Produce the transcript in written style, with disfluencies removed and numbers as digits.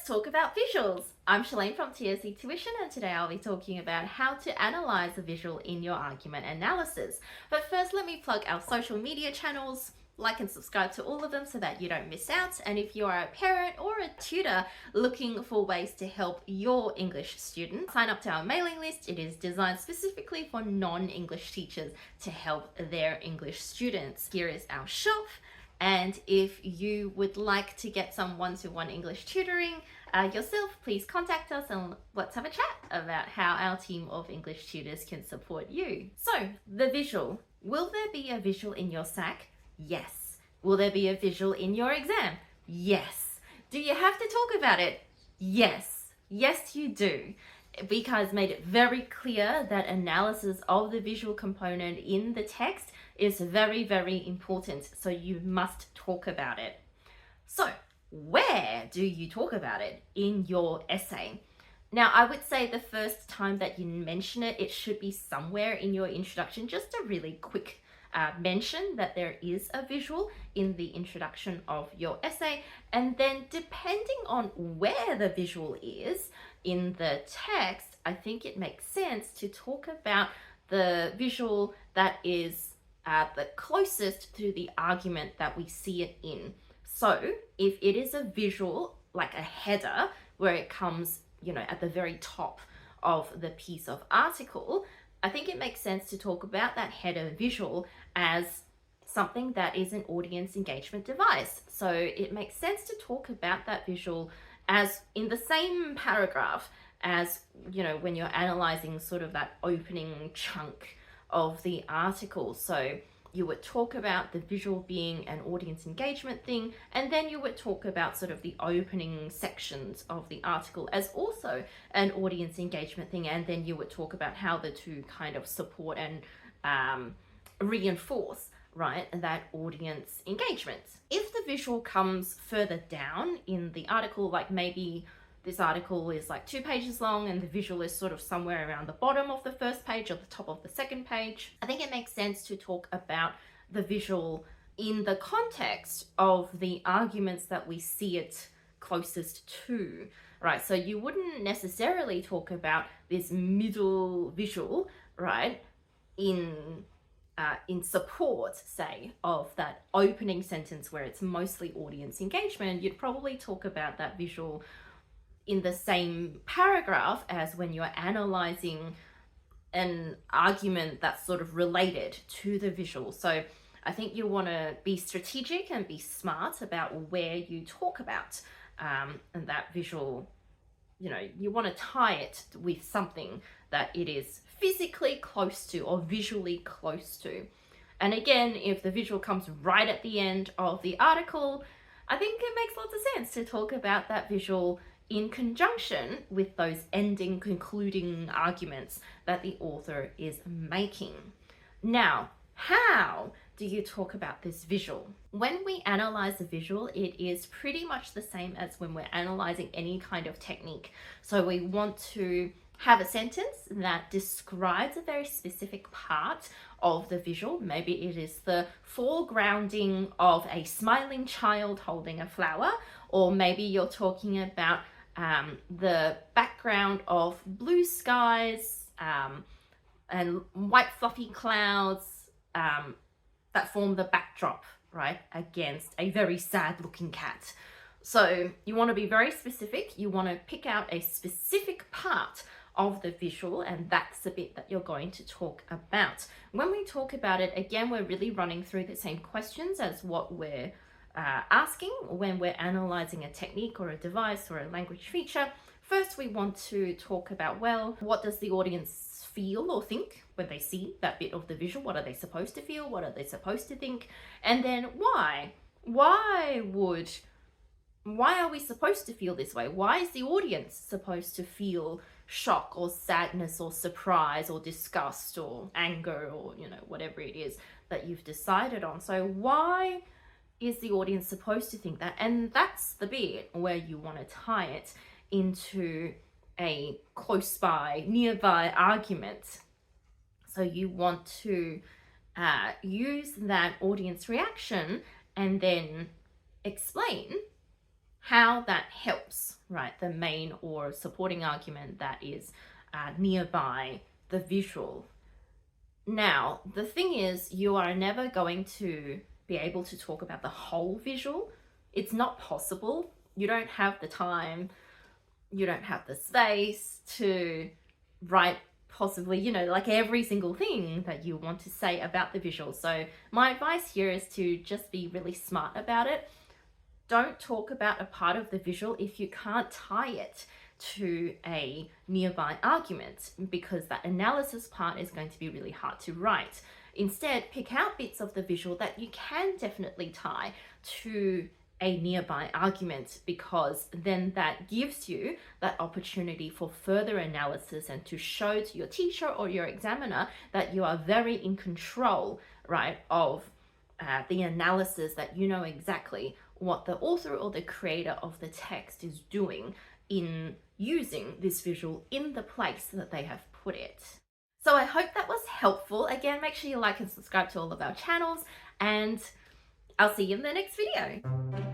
talk about visuals. I'm Shalane from TSC Tuition, and today I'll be talking about how to analyze a visual in your argument analysis. But first, let me plug our social media channels. Like and subscribe to all of them so that you don't miss out. And if you are a parent or a tutor looking for ways to help your English students, sign up to our mailing list. It is designed specifically for non-English teachers to help their English students. Here is our shop. And if you would like to get some one-to-one English tutoring yourself, please contact us and let's have a chat about how our team of English tutors can support you. So, the visual. Will there be a visual in your SAC? Yes. Will there be a visual in your exam? Yes. Do you have to talk about it? Yes. Yes, you do. Because made it very clear that analysis of the visual component in the text is very, very important. So you must talk about it. So where do you talk about it in your essay? Now, I would say the first time that you mention it, it should be somewhere in your introduction, just a really quick mention that there is a visual in the introduction of your essay. And then depending on where the visual is in the text, I think it makes sense to talk about the visual that is the closest to the argument that we see it in. So if it is a visual, like a header, where it comes, at the very top of the piece of article, I think it makes sense to talk about that header visual as something that is an audience engagement device. So it makes sense to talk about that visual as in the same paragraph as, when you're analyzing sort of that opening chunk of the article. So you would talk about the visual being an audience engagement thing, and then you would talk about sort of the opening sections of the article as also an audience engagement thing, and then you would talk about how the two kind of support and reinforce, right, that audience engagement. If the visual comes further down in the article, like maybe this article is like 2 pages long and the visual is sort of somewhere around the bottom of the first page or the top of the second page, I think it makes sense to talk about the visual in the context of the arguments that we see it closest to, right? So you wouldn't necessarily talk about this middle visual, right, in support, say, of that opening sentence where it's mostly audience engagement. You'd probably talk about that visual in the same paragraph as when you're analyzing an argument that's sort of related to the visual. So I think you want to be strategic and be smart about where you talk about and that visual, you want to tie it with something that it is physically close to or visually close to. And again, if the visual comes right at the end of the article, I think it makes lots of sense to talk about that visual in conjunction with those ending, concluding arguments that the author is making. Now, how do you talk about this visual? When we analyze a visual, it is pretty much the same as when we're analyzing any kind of technique. So we want to have a sentence that describes a very specific part of the visual. Maybe it is the foregrounding of a smiling child holding a flower, or maybe you're talking about the background of blue skies and white fluffy clouds that form the backdrop, right, against a very sad looking cat. So you want to be very specific. You want to pick out a specific part of the visual, and that's the bit that you're going to talk about. When we talk about it, again, we're really running through the same questions as what we're asking when we're analyzing a technique or a device or a language feature. First, we want to talk about, well, what does the audience feel or think when they see that bit of the visual? What are they supposed to feel? What are they supposed to think? And then why? Why are we supposed to feel this way? Why is the audience supposed to feel shock or sadness or surprise or disgust or anger or, whatever it is that you've decided on? So why is the audience supposed to think that? And that's the bit where you want to tie it into a close by, nearby argument. So you want to use that audience reaction and then explain how that helps right? The main or supporting argument that is nearby the visual. Now, the thing is, you are never going to be able to talk about the whole visual. It's not possible. You don't have the time, you don't have the space to write possibly, like every single thing that you want to say about the visual. So my advice here is to just be really smart about it. Don't talk about a part of the visual if you can't tie it to a nearby argument, because that analysis part is going to be really hard to write. Instead, pick out bits of the visual that you can definitely tie to a nearby argument, because then that gives you that opportunity for further analysis and to show to your teacher or your examiner that you are very in control, right, of the analysis, that you know exactly what the author or the creator of the text is doing in using this visual in the place that they have put it. So I hope that was helpful. Again, make sure you like and subscribe to all of our channels, and I'll see you in the next video.